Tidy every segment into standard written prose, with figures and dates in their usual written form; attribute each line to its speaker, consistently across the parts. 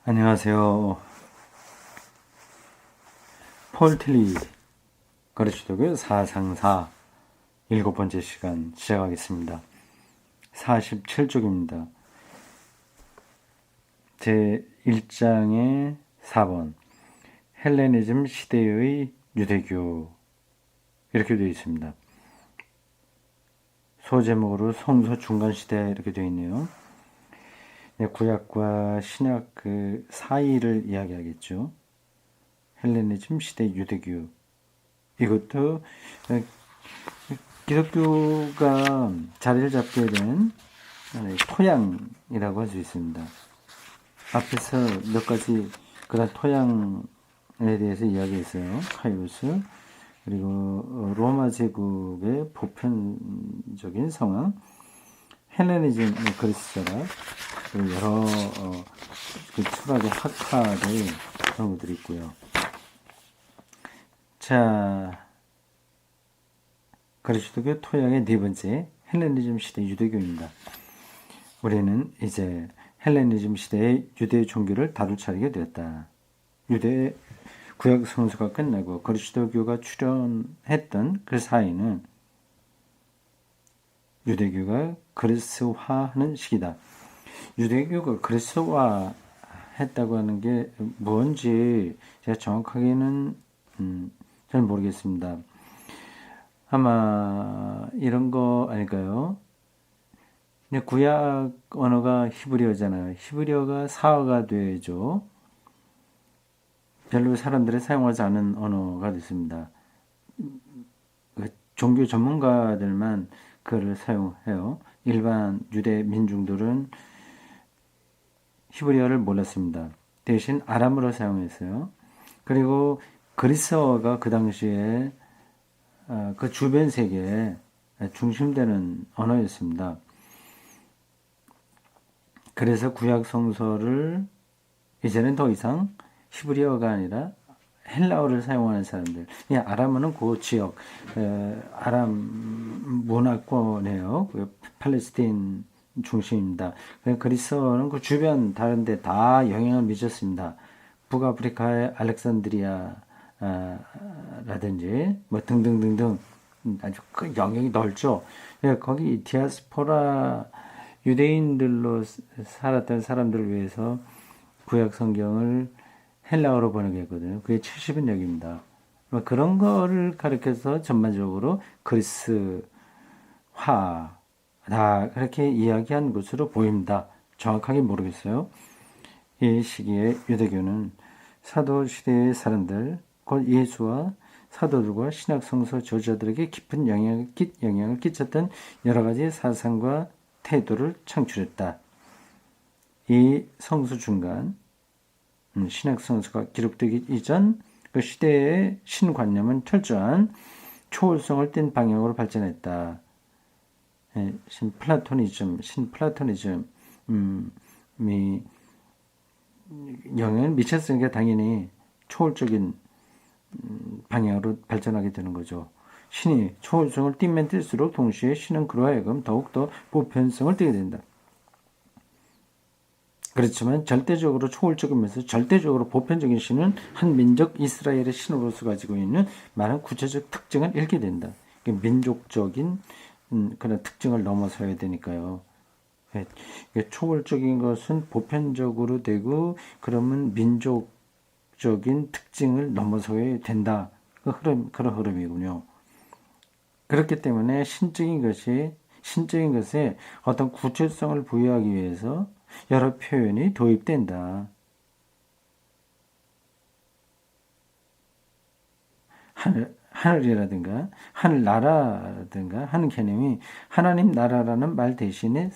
Speaker 1: 안녕하세요. 폴 틸리 거래주도교 사상사 일곱 번째 시간 시작하겠습니다. 47쪽입니다. 제 1장의 4번 헬레니즘 시대의 유대교 이렇게 되어 있습니다. 소제목으로 성서 중간시대 이렇게 되어 있네요. 구약과 신약 그 사이를 이야기하겠죠. 헬레니즘 시대 유대교 이것도 기독교가 자리를 잡게 된 토양이라고 할 수 있습니다. 앞에서 몇 가지 그런 토양에 대해서 이야기했어요. 카이로스 그리고 로마 제국의 보편적인 상황, 헬레니즘 그리스 철학 그리고 여러 그 철학의 학파들 그런 것들이 있고요. 자, 그리스도교 토양의 네 번째 헬레니즘 시대 유대교입니다. 우리는 이제 헬레니즘 시대의 유대 종교를 다룰 차례가 되었다. 유대 구약 성서가 끝나고 그리스도교가 출현했던 그 사이는 유대교가 그리스화하는 시기다. 유대교가 그리스화 했다고 하는 게 뭔지 제가 정확하게는 잘 모르겠습니다. 아마 이런 거 아닐까요? 구약 언어가 히브리어잖아요. 히브리어가 사화가 되죠. 별로 사람들이 사용하지 않은 언어가 됐습니다. 종교 전문가들만 그를 사용해요. 일반 유대 민중들은 히브리어를 몰랐습니다. 대신 아람어로 사용했어요. 그리고 그리스어가 그 당시에 그 주변 세계에 중심되는 언어였습니다. 그래서 구약 성서를 이제는 더 이상 히브리어가 아니라 헬라어를 사용하는 사람들. 아람어는 그 지역 아람 문화권이에요. 그 팔레스타인 중심입니다. 그리스어는 그 주변 다른 데 다 영향을 미쳤습니다. 북아프리카의 알렉산드리아 라든지 뭐 등등등등 아주 그 영역이 넓죠. 거기 디아스포라 유대인들로 살았던 사람들을 위해서 구약 성경을 헬라어로 번역했거든요. 그게 70인역입니다. 그런 거를 가르쳐서 전반적으로 그리스화 다 그렇게 이야기한 것으로 보입니다. 정확하게 모르겠어요. 이 시기에 유대교는 사도 시대의 사람들, 곧 예수와 사도들과 신약 성서 저자들에게 깊은 영향을 끼쳤던 여러 가지 사상과 태도를 창출했다. 이 성서 중간 신약 성서가 기록되기 이전 그 시대의 신관념은 철저한 초월성을 띤 방향으로 발전했다. 신플라토니즘이 영향을 미쳤으니까 당연히 초월적인 방향으로 발전하게 되는 거죠. 신이 초월성을 띠면 띨수록 동시에 신은 그로 하여금 더욱더 보편성을 띠게 된다. 그렇지만 절대적으로 초월적이면서 절대적으로 보편적인 신은 한 민족 이스라엘의 신으로서 가지고 있는 많은 구체적 특징을 잃게 된다. 민족적인 그런 특징을 넘어서야 되니까요. 초월적인 것은 보편적으로 되고 그러면 민족적인 특징을 넘어서야 된다. 그런 흐름이군요. 그렇기 때문에 신적인 것에 어떤 구체성을 부여하기 위해서 여러 표현이 도입된다. 하늘이라든가 하늘나라라든가 하는 개념이 하나님 나라라는 말 대신에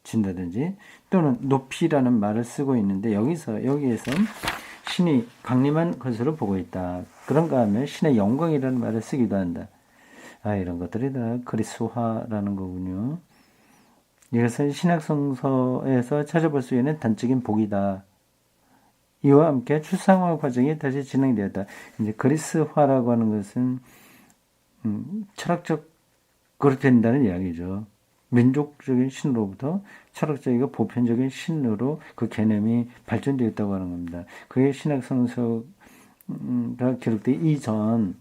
Speaker 1: 쓰여진다든지 또는 높이라는 말을 쓰고 있는데 여기에선 신이 강림한 것으로 보고 있다. 그런가 하면 신의 영광이라는 말을 쓰기도 한다. 이런 것들이 다 그리스화라는 거군요. 이것은 신약성서에서 찾아볼 수 있는 단적인 복이다. 이와 함께 출상화 과정이 다시 진행되었다. 이제 그리스화라고 하는 것은 철학적 그렇게 된다는 이야기죠. 민족적인 신으로부터 철학적이고 보편적인 신으로 그 개념이 발전되어 있다고 하는 겁니다. 그의 신학 성서가 기록되기 이전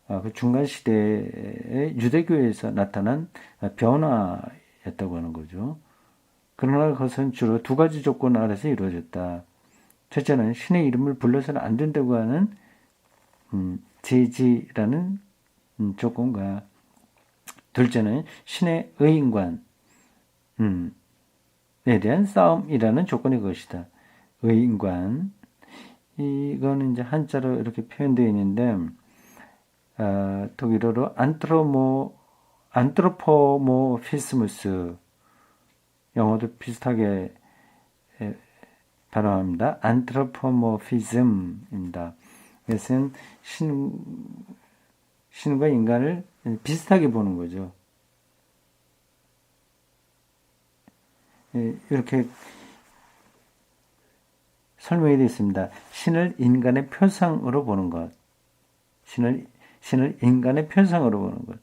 Speaker 1: 그 중간 시대의 유대교에서 나타난 변화였다고 하는 거죠. 그러나 그것은 주로 두 가지 조건 아래서 이루어졌다. 첫째는 신의 이름을 불러서는 안 된다고 하는 제지라는 조건과 둘째는 신의 의인관에 대한 싸움이라는 조건이 그것이다. 의인관 이거는 이제 한자로 이렇게 표현되어 있는데 독일어로 안트로포모피스무스 영어도 비슷하게 발음합니다. 안트로포모피즘입니다. 이것은 신과 인간을 비슷하게 보는 거죠. 이렇게 설명이 되어 있습니다. 신을 인간의 표상으로 보는 것. 신을 인간의 표상으로 보는 것.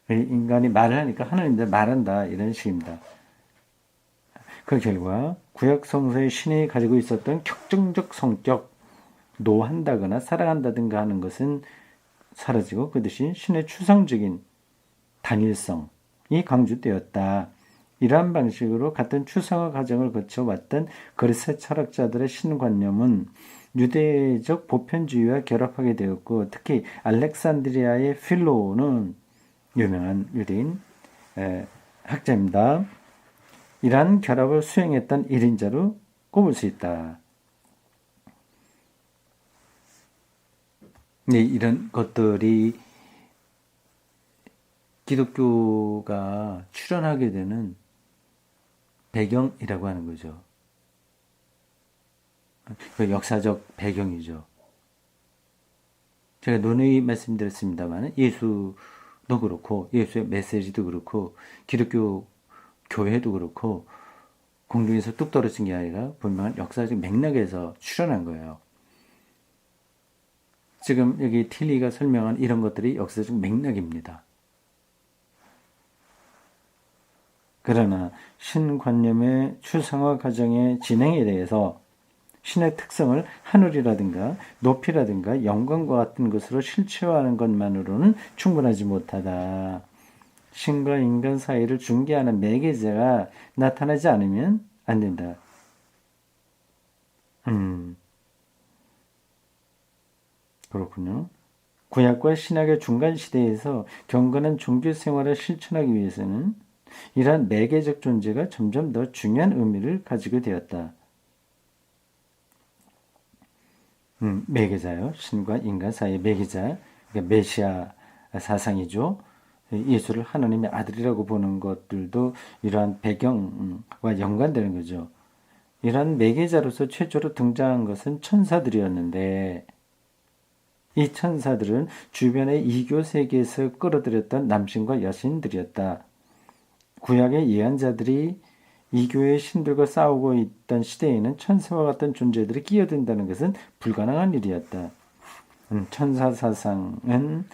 Speaker 1: 인간이 말을 하니까 하나님도 말한다. 이런 식입니다. 그 결과 구약 성서의 신이 가지고 있었던 격정적 성격, 노한다거나 사랑한다든가 하는 것은 사라지고 그 대신 신의 추상적인 단일성이 강조되었다. 이러한 방식으로 같은 추상화 과정을 거쳐왔던 그리스 철학자들의 신관념은 유대적 보편주의와 결합하게 되었고 특히 알렉산드리아의 필로는 유명한 유대인 학자입니다. 이러한 결합을 수행했던 1인자로 꼽을 수 있다. 네, 이런 것들이 기독교가 출현하게 되는 배경이라고 하는 거죠. 그 역사적 배경이죠. 제가 누누이 말씀드렸습니다만 예수도 그렇고 예수의 메시지도 그렇고 기독교 교회도 그렇고 공중에서 뚝 떨어진 게 아니라 분명한 역사적 맥락에서 출현한 거예요. 지금 여기 틸리가 설명한 이런 것들이 역사적 맥락입니다. 그러나 신관념의 추상화 과정의 진행에 대해서 신의 특성을 하늘이라든가 높이라든가 영광과 같은 것으로 실체화하는 것만으로는 충분하지 못하다. 신과 인간 사이를 중개하는 매개자가 나타나지 않으면 안 된다. 그렇군요. 구약과 신약의 중간 시대에서 경건한 종교 생활을 실천하기 위해서는 이러한 매개적 존재가 점점 더 중요한 의미를 가지게 되었다. 매개자요. 신과 인간 사이의 매개자. 그러니까 메시아 사상이죠. 예수를 하나님의 아들이라고 보는 것들도 이러한 배경과 연관되는 거죠. 이러한 매개자로서 최초로 등장한 것은 천사들이었는데 이 천사들은 주변의 이교 세계에서 끌어들였던 남신과 여신들이었다. 구약의 예언자들이 이교의 신들과 싸우고 있던 시대에는 천사와 같은 존재들이 끼어든다는 것은 불가능한 일이었다. 천사 사상은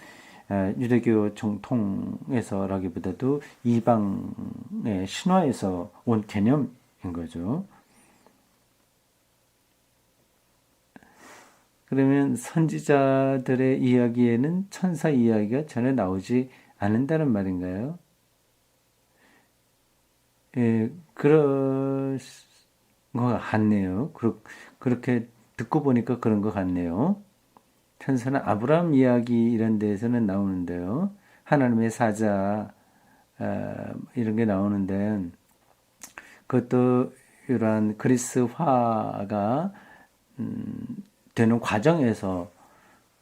Speaker 1: 유대교 정통에서라기보다도 이방의 신화에서 온 개념인 거죠. 그러면 선지자들의 이야기에는 천사 이야기가 전혀 나오지 않는다는 말인가요? 예, 그럴 것 같네요. 그렇게 듣고 보니까 그런 것 같네요. 천사는 아브라함 이야기 이런 데에서는 나오는데요. 하나님의 사자 이런 게 나오는데 그것도 이러한 그리스화가 되는 과정에서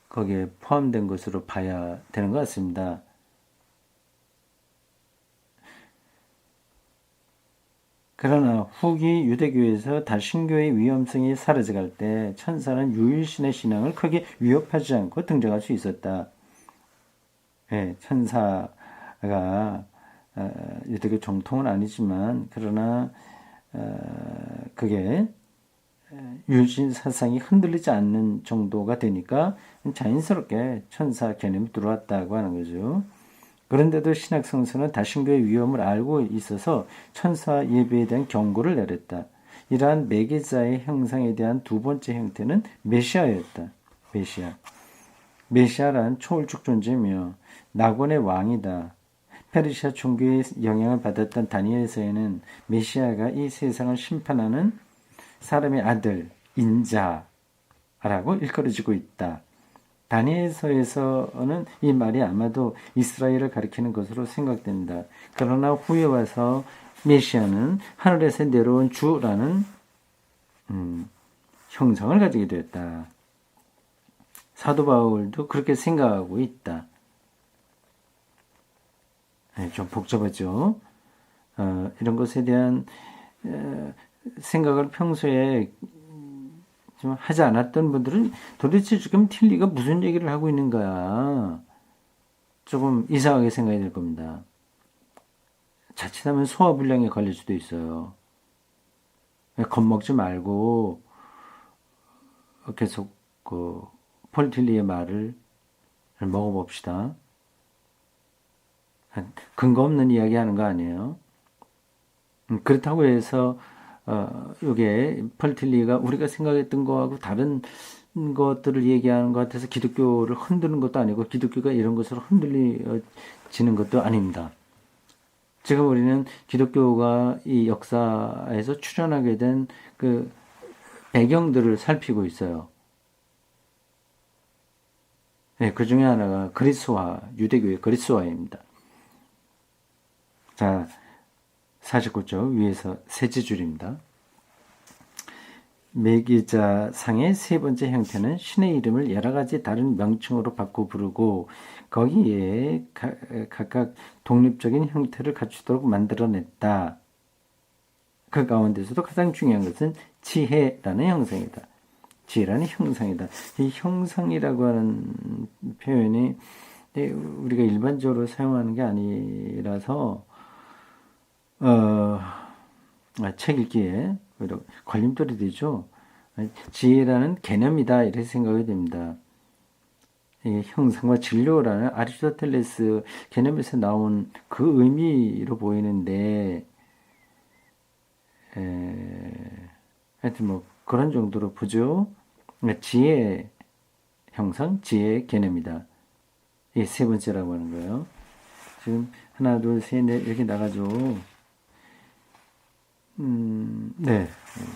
Speaker 1: 거기에 포함된 것으로 봐야 되는 것 같습니다. 그러나 후기 유대교에서 다신교의 위험성이 사라져갈 때 천사는 유일신의 신앙을 크게 위협하지 않고 등장할 수 있었다. 예, 천사가 유대교 정통은 아니지만 그러나 그게 유일신 사상이 흔들리지 않는 정도가 되니까 자연스럽게 천사 개념이 들어왔다고 하는 거죠. 그런데도 신약 성서는 다신교의 위험을 알고 있어서 천사 예배에 대한 경고를 내렸다. 이러한 매개자의 형상에 대한 두 번째 형태는 메시아였다. 메시아. 메시아란 초월적 존재며 낙원의 왕이다. 페르시아 종교의 영향을 받았던 다니엘서에는 메시아가 이 세상을 심판하는 사람의 아들, 인자라고 일컬어지고 있다. 다니엘서에서는 이 말이 아마도 이스라엘을 가리키는 것으로 생각됩니다. 그러나 후에 와서 메시아는 하늘에서 내려온 주라는 형상을 가지게 되었다. 사도 바울도 그렇게 생각하고 있다. 네, 좀 복잡하죠. 이런 것에 대한 생각을 평소에 좀 하지 않았던 분들은 도대체 지금 틸리가 무슨 얘기를 하고 있는 거야. 조금 이상하게 생각이 될 겁니다. 자칫하면 소화불량에 걸릴 수도 있어요. 겁먹지 말고 계속 폴 틸리의 말을 먹어봅시다. 근거 없는 이야기 하는 거 아니에요. 그렇다고 해서 요게 펄틸리가 우리가 생각했던 거하고 다른 것들을 얘기하는 것 같아서 기독교를 흔드는 것도 아니고 기독교가 이런 것으로 흔들리지는 것도 아닙니다. 지금 우리는 기독교가 이 역사에서 출현하게 된 그 배경들을 살피고 있어요. 네, 그 중에 하나가 그리스화, 유대교의 그리스화입니다. 자, 49쪽 위에서 셋째 줄입니다. 매기자상의 세 번째 형태는 신의 이름을 여러 가지 다른 명칭으로 바꿔 부르고 거기에 각각 독립적인 형태를 갖추도록 만들어냈다. 그 가운데서도 가장 중요한 것은 지혜라는 형상이다. 지혜라는 형상이다. 이 형상이라고 하는 표현이 우리가 일반적으로 사용하는 게 아니라서 책 읽기에 걸림돌이 되죠. 지혜라는 개념이다 이렇게 생각이 됩니다. 형상과 진료라는 아리스토텔레스 개념에서 나온 그 의미로 보이는데 하여튼 뭐 그런 정도로 보죠. 지혜 형상, 지혜 개념이다. 이 세 번째라고 하는 거예요. 지금 하나, 둘, 셋, 넷 이렇게 나가죠. 네.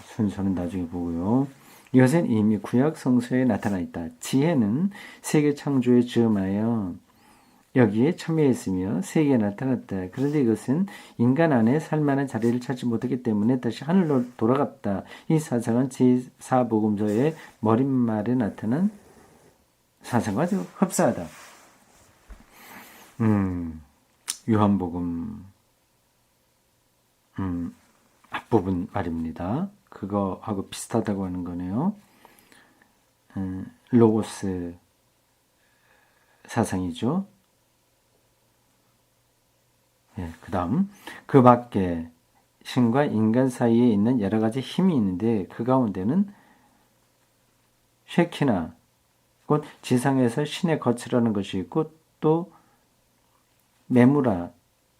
Speaker 1: 순서는 나중에 보고요. 이것은 이미 구약 성서에 나타나 있다. 지혜는 세계 창조에 즈음하여 여기에 참여했으며 세계에 나타났다. 그런데 이것은 인간 안에 살만한 자리를 찾지 못하기 때문에 다시 하늘로 돌아갔다. 이 사상은 제4복음서의 머릿말에 나타난 사상과 아주 흡사하다. 요한복음 앞부분 말입니다. 그거하고 비슷하다고 하는 거네요. 로고스 사상이죠. 예, 그 다음 그 밖에 신과 인간 사이에 있는 여러 가지 힘이 있는데 그 가운데는 쉐키나 곧 지상에서 신의 거처라는 것이 있고 또 메무라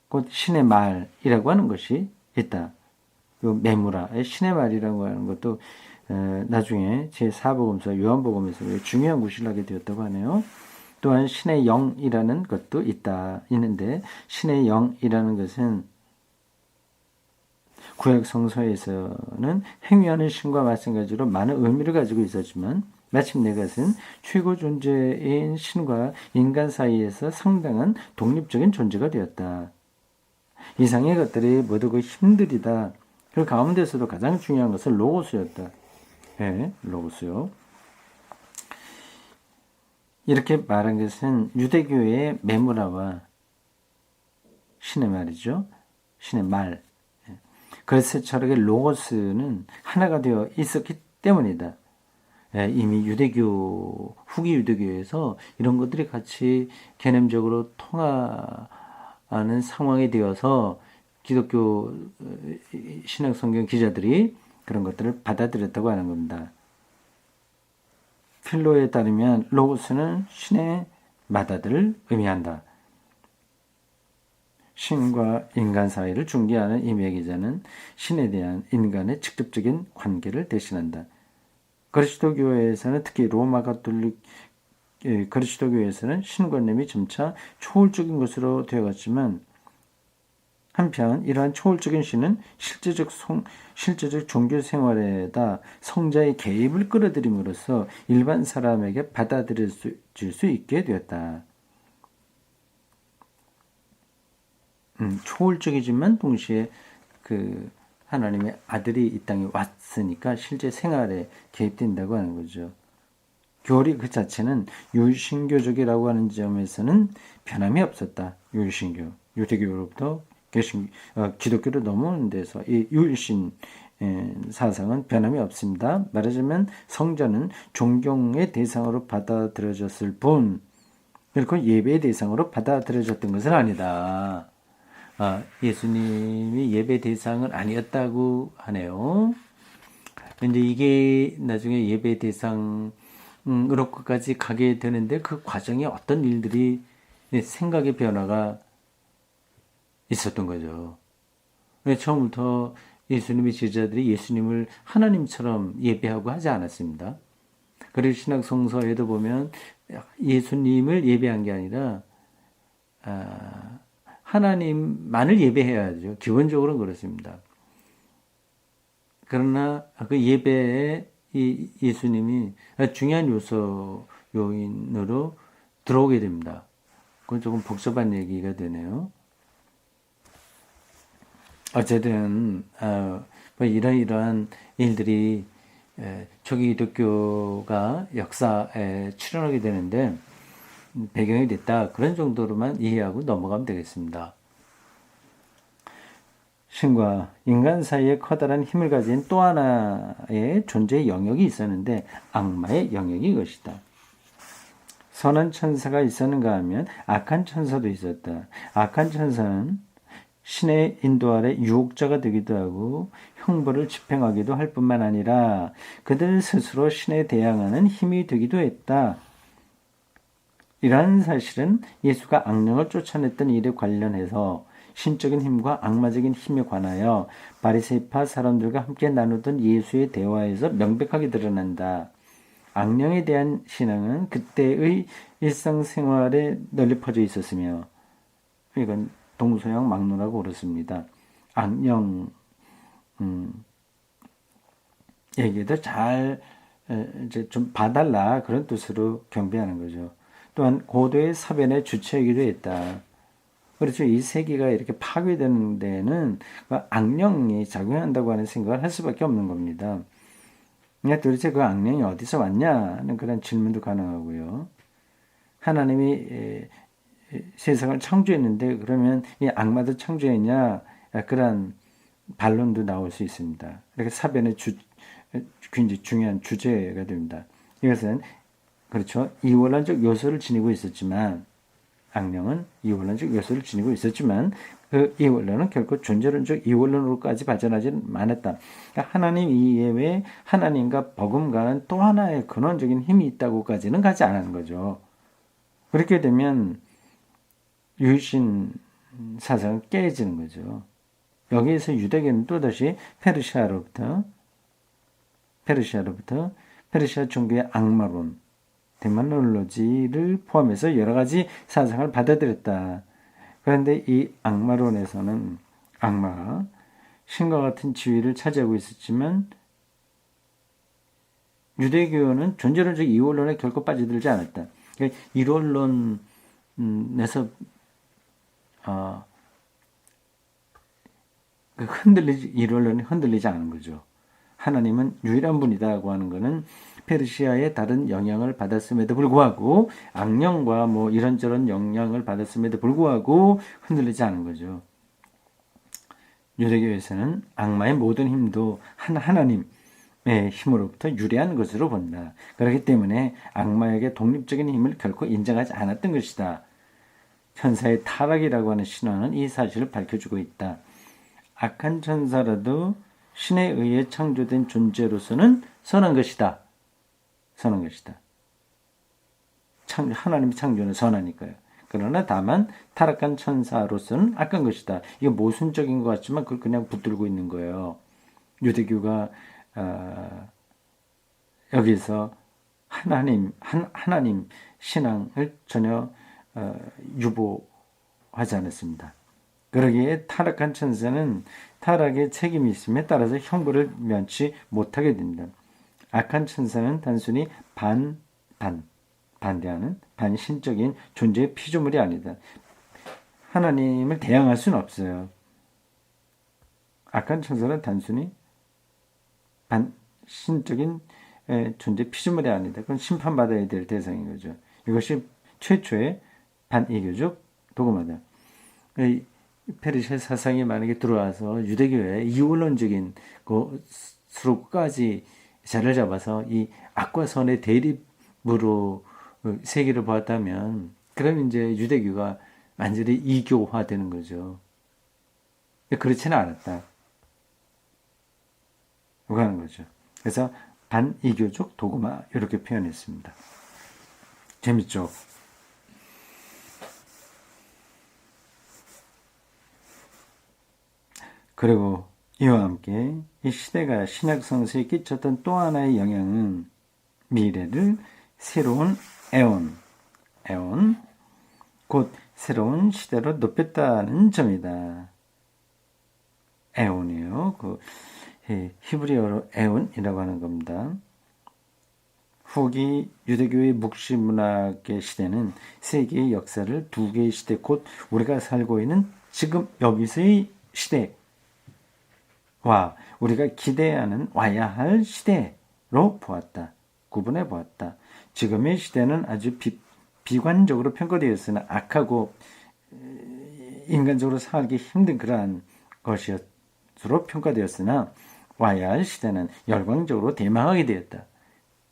Speaker 1: 곧 신의 말이라고 하는 것이 있다. 요 메무라 신의 말이라고 하는 것도 나중에 제4복음서 요한복음에서 중요한 구실을 하게 되었다고 하네요. 또한 신의 영이라는 것도 있는데 신의 영이라는 것은 구약 성서에서는 행위하는 신과 마찬가지로 많은 의미를 가지고 있었지만 마침내 그것은 최고 존재인 신과 인간 사이에서 상당한 독립적인 존재가 되었다. 이상의 것들이 모두 그 힘들이다. 그 가운데서도 가장 중요한 것은 로고스였다. 네, 로고스요. 이렇게 말한 것은 유대교의 메모라와 신의 말이죠. 신의 말. 그래서 저렇게 로고스는 하나가 되어 있었기 때문이다. 이미 유대교, 후기 유대교에서 이런 것들이 같이 개념적으로 통하는 상황이 되어서 기독교 신약 성경 기자들이 그런 것들을 받아들였다고 하는 겁니다. 필로에 따르면 로고스는 신의 맏아들을 의미한다. 신과 인간 사이를 중개하는 이 매개자는 신에 대한 인간의 직접적인 관계를 대신한다. 그리스도교회에서는 특히 로마 가톨릭 그리스도교회에서는 신관념이 점차 초월적인 것으로 되어갔지만 한편 이러한 초월적인 신은 실제적 종교 생활에다 성자의 개입을 끌어들임으로써 일반 사람에게 받아들여질 수 있게 되었다. 초월적이지만 동시에 그 하나님의 아들이 이 땅에 왔으니까 실제 생활에 개입된다고 하는 거죠. 교리 그 자체는 유신교적이라고 하는 점에서는 변함이 없었다. 유신교, 유대교로부터 기독교로 넘어오는 데서 이 유신 사상은 변함이 없습니다. 말하자면 성자는 존경의 대상으로 받아들여졌을 뿐 결코 예배의 대상으로 받아들여졌던 것은 아니다. 예수님이 예배 대상은 아니었다고 하네요. 근데 이게 나중에 예배 대상으로까지 가게 되는데 그 과정에 어떤 일들이 생각의 변화가 있었던 거죠. 처음부터 예수님의 제자들이 예수님을 하나님처럼 예배하고 하지 않았습니다. 그리고 신약 성서에도 보면 예수님을 예배한 게 아니라 하나님만을 예배해야죠. 기본적으로는 그렇습니다. 그러나 그 예배에 이 예수님이 중요한 요인으로 들어오게 됩니다. 그건 조금 복잡한 얘기가 되네요. 어쨌든 이러한 일들이 초기 기독교가 역사에 출현하게 되는데 배경이 됐다. 그런 정도로만 이해하고 넘어가면 되겠습니다. 신과 인간 사이에 커다란 힘을 가진 또 하나의 존재의 영역이 있었는데 악마의 영역이 이것이다. 선한 천사가 있었는가 하면 악한 천사도 있었다. 악한 천사는 신의 인도 아래 유혹자가 되기도 하고 형벌을 집행하기도 할 뿐만 아니라 그들 스스로 신에 대항하는 힘이 되기도 했다. 이러한 사실은 예수가 악령을 쫓아냈던 일에 관련해서 신적인 힘과 악마적인 힘에 관하여 바리새파 사람들과 함께 나누던 예수의 대화에서 명백하게 드러난다. 악령에 대한 신앙은 그때의 일상생활에 널리 퍼져 있었으며 이건 동서양 막론하고 그렇습니다. 악령 얘기도 잘 이제 좀 봐달라 그런 뜻으로 경배하는 거죠. 또한 고도의 사변의 주체이기도 했다. 그렇죠. 이 세계가 이렇게 파괴되는 데는 악령이 작용한다고 하는 생각을 할 수밖에 없는 겁니다. 그러니까 도대체 그 악령이 어디서 왔냐는 그런 질문도 가능하고요. 하나님이 세상을 창조했는데 그러면 이 악마도 창조했냐? 그런 반론도 나올 수 있습니다. 이렇게 사변의 굉장히 중요한 주제가 됩니다. 이것은 그렇죠. 이원론적 요소를 지니고 있었지만 악령은 이원론적 요소를 지니고 있었지만 그 이원론은 결코 존재론적 이원론으로까지 발전하지 않았다. 그러니까 하나님 이외에 하나님과 버금가는 또 하나의 근원적인 힘이 있다고까지는 가지 않은 거죠. 그렇게 되면 유신 사상은 깨지는 거죠. 여기에서 유대교는 또다시 페르시아 종교의 악마론 데모놀로지를 포함해서 여러 가지 사상을 받아들였다. 그런데 이 악마론에서는 악마가 신과 같은 지위를 차지하고 있었지만 유대교는 존재론적 이원론에 결코 빠져들지 않았다. 그러니까 이론론에서 이론론이 흔들리지 않은 거죠. 하나님은 유일한 분이다고 하는 것은 페르시아의 다른 영향을 받았음에도 불구하고 악령과 뭐 이런저런 영향을 받았음에도 불구하고 흔들리지 않은 거죠. 유대교에서는 악마의 모든 힘도 하나님의 힘으로부터 유래한 것으로 본다. 그렇기 때문에 악마에게 독립적인 힘을 결코 인정하지 않았던 것이다. 천사의 타락이라고 하는 신화는 이 사실을 밝혀주고 있다. 악한 천사라도 신에 의해 창조된 존재로서는 선한 것이다. 선한 것이다. 하나님의 창조는 선하니까요. 그러나 다만 타락한 천사로서는 악한 것이다. 이게 모순적인 것 같지만 그걸 그냥 붙들고 있는 거예요. 유대교가 여기서 하나님 신앙을 전혀 유보하지 않았습니다. 그러기에 타락한 천사는 타락의 책임이 있음에 따라서 형벌을 면치 못하게 됩니다. 악한 천사는 단순히 반대하는 반신적인 존재의 피조물이 아니다. 하나님을 대항할 수는 없어요. 악한 천사는 단순히 반신적인 존재 피조물이 아니다. 그건 심판받아야 될 대상인 거죠. 이것이 최초의 반이교적 도구마다. 페르시아 사상이 만약에 들어와서 유대교의 이원론적인 것으로까지 자리를 잡아서 이 악과 선의 대립으로 세계를 보았다면, 그럼 이제 유대교가 완전히 이교화되는 거죠. 그렇지는 않았다. 그거 하는 거죠. 그래서 반이교적 도구마 이렇게 표현했습니다. 재밌죠? 그리고 이와 함께 이 시대가 신약 성서에 끼쳤던 또 하나의 영향은 미래를 새로운 에온, 곧 새로운 시대로 높였다는 점이다. 에온이에요. 히브리어로 에온이라고 하는 겁니다. 후기 유대교의 묵시문학의 시대는 세계의 역사를 두 개의 시대, 곧 우리가 살고 있는 지금 여기서의 시대와 우리가 기대하는 와야 할 시대로 보았다. 구분해 보았다. 지금의 시대는 아주 비관적으로 평가되었으나 악하고 인간적으로 살기 힘든 그러한 것으로 평가되었으나 와야 할 시대는 열광적으로 대망하게 되었다.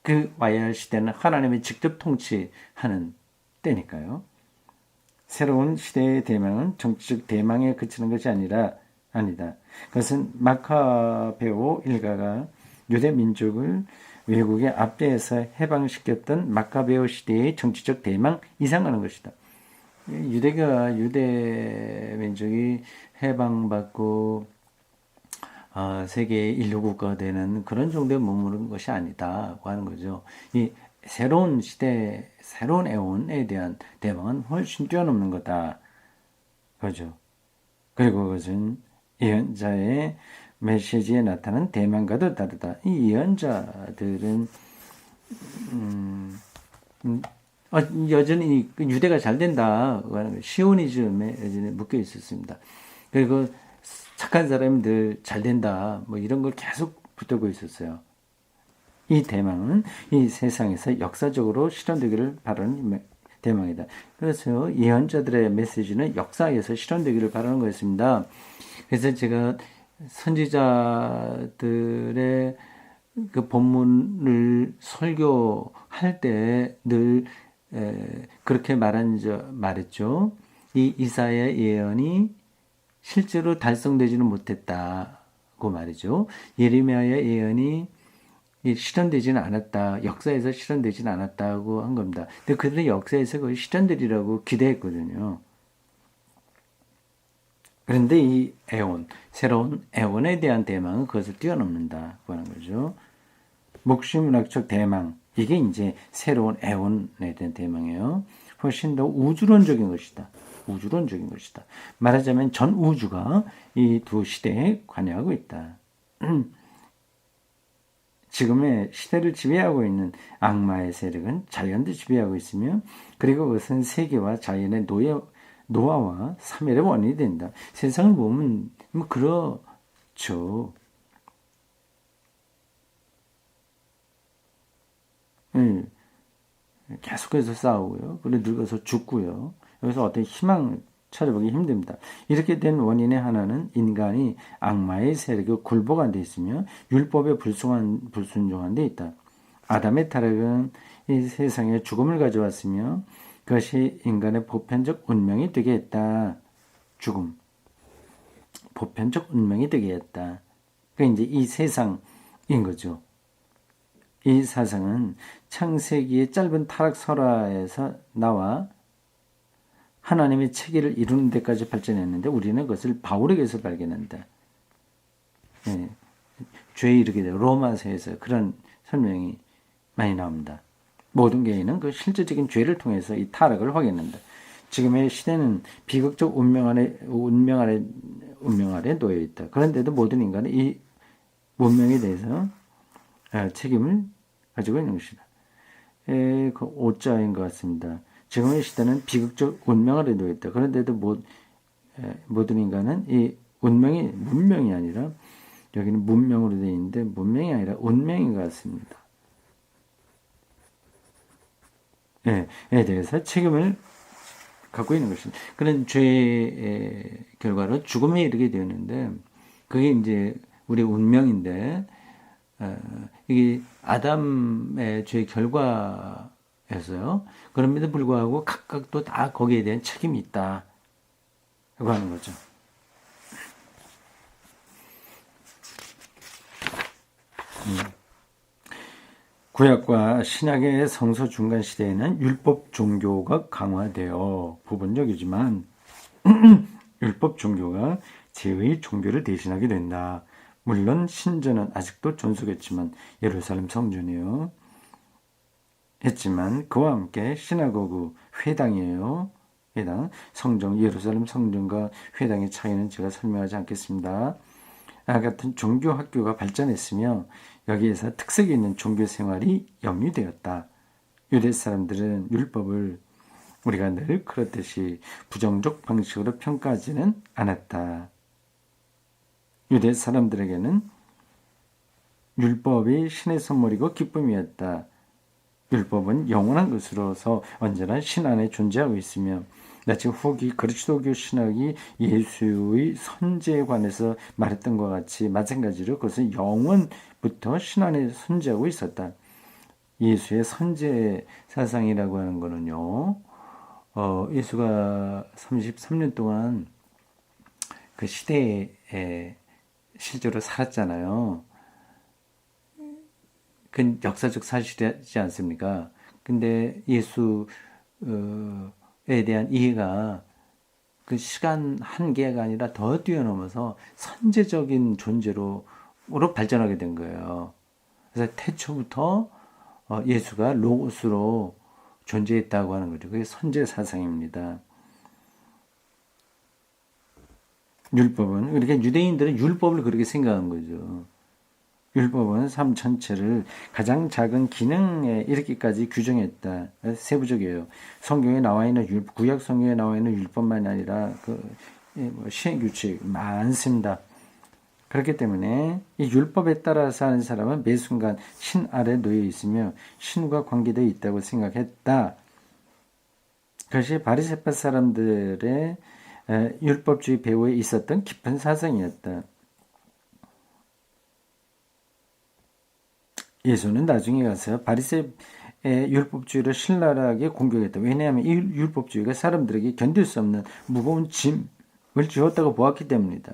Speaker 1: 그 와야 할 시대는 하나님이 직접 통치하는 때니까요. 새로운 시대의 대망은 정치적 대망에 그치는 것이 아니다. 그것은 마카베오 일가가 유대 민족을 외국의 압제에서 해방시켰던 마카베오 시대의 정치적 대망 이상하는 것이다. 유대 민족이 해방받고 세계의 인류 국가가 되는 그런 정도에 머무는 것이 아니다고 하는 거죠. 이 새로운 시대, 새로운 에온에 대한 대망은 훨씬 뛰어넘는 거다. 그죠. 그리고 그것은 예언자의 메시지에 나타난 대망과도 다르다. 이 예언자들은 여전히 유대가 잘 된다. 시오니즘에 여전히 묶여 있었습니다. 그리고 착한 사람들 잘 된다. 뭐 이런 걸 계속 붙들고 있었어요. 이 대망은 이 세상에서 역사적으로 실현되기를 바라는 대망이다. 그래서 예언자들의 메시지는 역사에서 실현되기를 바라는 거였습니다. 그래서 제가 선지자들의 그 본문을 설교할 때 늘 그렇게 말했죠. 이 이사야 예언이 실제로 달성되지는 못했다고 말이죠. 예레미야의 예언이 실현되지는 않았다. 역사에서 실현되지는 않았다고 한 겁니다. 근데 그들은 역사에서 거의 실현되리라고 기대했거든요. 그런데 이 에온, 새로운 에온에 대한 대망은 그것을 뛰어넘는다고 하는 거죠. 묵시문학적 대망, 이게 이제 새로운 에온에 대한 대망이에요. 훨씬 더 우주론적인 것이다. 말하자면 전 우주가 이 두 시대에 관여하고 있다. 지금의 시대를 지배하고 있는 악마의 세력은 자연도 지배하고 있으며, 그리고 그것은 세계와 자연의 노화와 사멸의 원인이 된다. 세상을 보면 뭐 그렇죠. 계속해서 싸우고요. 그리고 늙어서 죽고요. 여기서 어떤 희망을 찾아보기 힘듭니다. 이렇게 된 원인의 하나는 인간이 악마의 세력에 굴복한 데 있으며 율법에 불순종한 데 있다. 아담의 타락은 이 세상에 죽음을 가져왔으며 그것이 인간의 보편적 운명이 되게 했다. 죽음. 보편적 운명이 되게 했다. 그게 이제 이 세상인 거죠. 이 사상은 창세기의 짧은 타락 설화에서 나와 하나님의 체계를 이루는 데까지 발전했는데 우리는 그것을 바울에게서 발견한다. 예, 죄에 이르게 되고 로마서에서 그런 설명이 많이 나옵니다. 모든 개인은 그 실질적인 죄를 통해서 이 타락을 확인한다. 지금의 시대는 비극적 운명 아래 놓여 있다. 그런데도 모든 인간은 이 문명에 대해서 책임을 가지고 있는 것이다. 그 5자인 것 같습니다. 지금의 시대는 비극적 운명 아래 놓여 있다. 그런데도 모든 인간은 이 문명이 아니라 여기는 문명으로 되어 있는데 문명이 아니라 운명인 것 같습니다. 에 대해서 책임을 갖고 있는 것입니다. 그런 죄의 결과로 죽음에 이르게 되었는데 그게 이제 우리 운명인데 이게 아담의 죄의 결과였어요. 그럼에도 불구하고 각각도 다 거기에 대한 책임이 있다. 라고 하는 거죠. 구약과 신약의 성서 중간 시대에는 율법 종교가 강화되어 부분적이지만 율법 종교가 죄의 종교를 대신하게 된다. 물론 신전은 아직도 존속했지만 예루살렘 성전이요. 했지만 그와 함께 시나고그 회당이에요. 회당 성전 예루살렘 성전과 회당의 차이는 제가 설명하지 않겠습니다. 같은 종교 학교가 발전했으며 여기에서 특색이 있는 종교 생활이 영위되었다. 유대 사람들은 율법을 우리가 늘 그렇듯이 부정적 방식으로 평가하지는 않았다. 유대 사람들에게는 율법이 신의 선물이고 기쁨이었다. 율법은 영원한 것으로서 언제나 신 안에 존재하고 있으며 마치 후기 그리스도교 신학이 예수의 선제에 관해서 말했던 것 같이 마찬가지로 그것은 영원부터 신 안에 존재하고 있었다. 예수의 선제 사상이라고 하는 거는요. 예수가 33년 동안 그 시대에 실제로 살았잖아요. 그건 역사적 사실이지 않습니까? 근데 예수에 대한 이해가 그 시간 한계가 아니라 더 뛰어넘어서 선제적인 존재로 발전하게 된 거예요. 그래서 태초부터 예수가 로고스로 존재했다고 하는 거죠. 그게 선제 사상입니다. 율법은 그러니까 유대인들은 율법을 그렇게 생각한 거죠. 율법은 삶 전체를 가장 작은 기능에 이르기까지 규정했다. 세부적이에요. 성경에 나와 있는 구약 성경에 나와 있는 율법만이 아니라 시행 규칙 많습니다. 그렇기 때문에 이 율법에 따라 사는 사람은 매 순간 신 아래 놓여 있으며 신과 관계되어 있다고 생각했다. 그것이 바리새파 사람들의 율법주의 배후에 있었던 깊은 사상이었다. 예수는 나중에 가서 바리새의 율법주의를 신랄하게 공격했다. 왜냐하면 이 율법주의가 사람들에게 견딜 수 없는 무거운 짐을 주었다고 보았기 때문이다.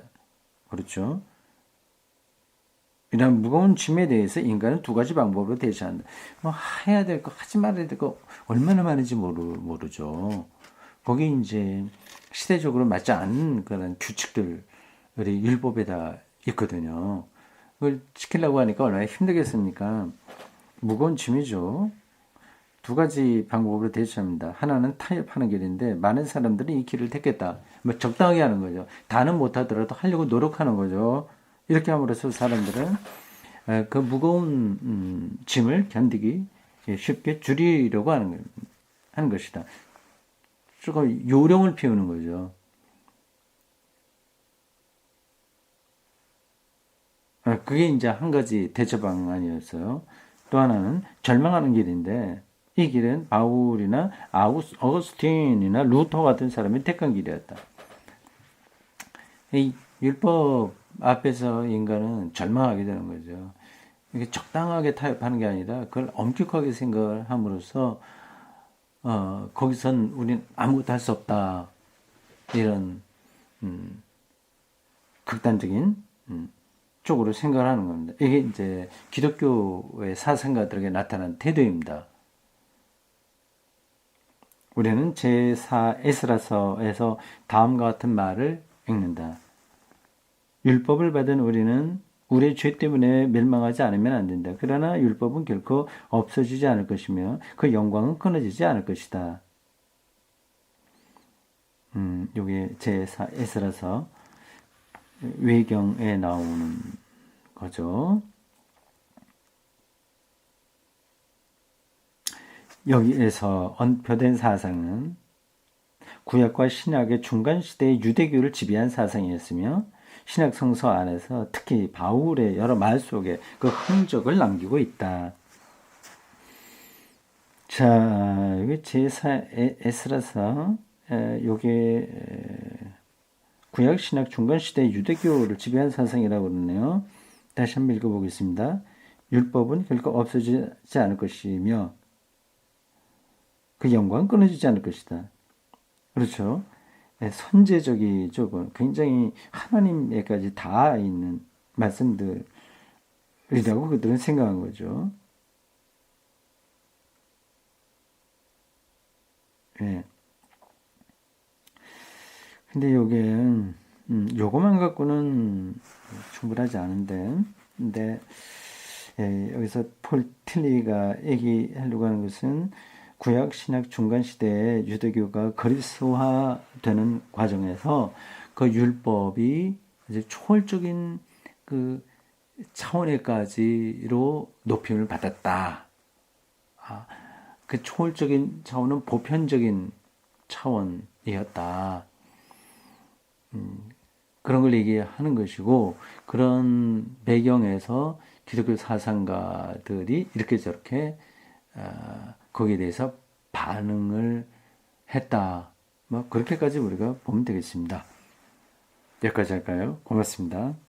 Speaker 1: 그렇죠? 이런 무거운 짐에 대해서 인간은 두 가지 방법으로 대처한다. 해야 될 거, 하지 말아야 될 거 얼마나 많은지 모르죠. 거기 이제 시대적으로 맞지 않는 그런 규칙들이 율법에다 있거든요. 그걸 지키려고 하니까 얼마나 힘들겠습니까? 무거운 짐이죠. 두 가지 방법으로 대처합니다. 하나는 타협하는 길인데 많은 사람들이 이 길을 택했다. 적당하게 하는 거죠. 다는 못하더라도 하려고 노력하는 거죠. 이렇게 함으로써 사람들은 그 무거운 짐을 견디기 쉽게 줄이려고 하는 것이다. 조금 요령을 피우는 거죠. 그게 이제 한 가지 대처 방안이었어요. 또 하나는 절망하는 길인데 이 길은 바울이나 어거스틴이나 루터 같은 사람이 택한 길이었다. 이 율법 앞에서 인간은 절망하게 되는 거죠. 이게 적당하게 타협하는 게 아니라 그걸 엄격하게 생각을 함으로써 거기선 우린 아무것도 할 수 없다. 이런 극단적인 쪽으로 생각을 하는 겁니다. 이게 이제 기독교의 사상가들에게 나타난 태도입니다. 우리는 제4 에스라서에서 다음과 같은 말을 읽는다. 율법을 받은 우리는 우리의 죄 때문에 멸망하지 않으면 안 된다. 그러나 율법은 결코 없어지지 않을 것이며 그 영광은 끊어지지 않을 것이다. 요게 제4 에스라서 외경에 나오는 거죠. 여기에서 언표된 사상은 구약과 신약의 중간 시대의 유대교를 지배한 사상이었으며 신약 성서 안에서 특히 바울의 여러 말 속에 그 흔적을 남기고 있다. 자, 여기 제4 에스라서 요게 구약 신약 중간 시대의 유대교를 지배한 사상이라고 그러네요. 다시 한번 읽어보겠습니다. 율법은 결코 없어지지 않을 것이며 그 영광은 끊어지지 않을 것이다. 그렇죠. 선제적이죠. 굉장히 하나님에까지 닿아 있는 말씀들이라고 그들은 생각한 거죠. 예. 근데 요거만 갖고는 충분하지 않은데, 근데 여기서 폴 틸리가 얘기하려고 하는 것은 구약 신약 중간 시대에 유대교가 그리스도화되는 과정에서 그 율법이 이제 초월적인 그 차원에까지로 높임을 받았다. 그 초월적인 차원은 보편적인 차원이었다. 그런 걸 얘기하는 것이고, 그런 배경에서 기독교 사상가들이 이렇게 저렇게 거기에 대해서 반응을 했다. 뭐 그렇게까지 우리가 보면 되겠습니다. 여기까지 할까요? 고맙습니다.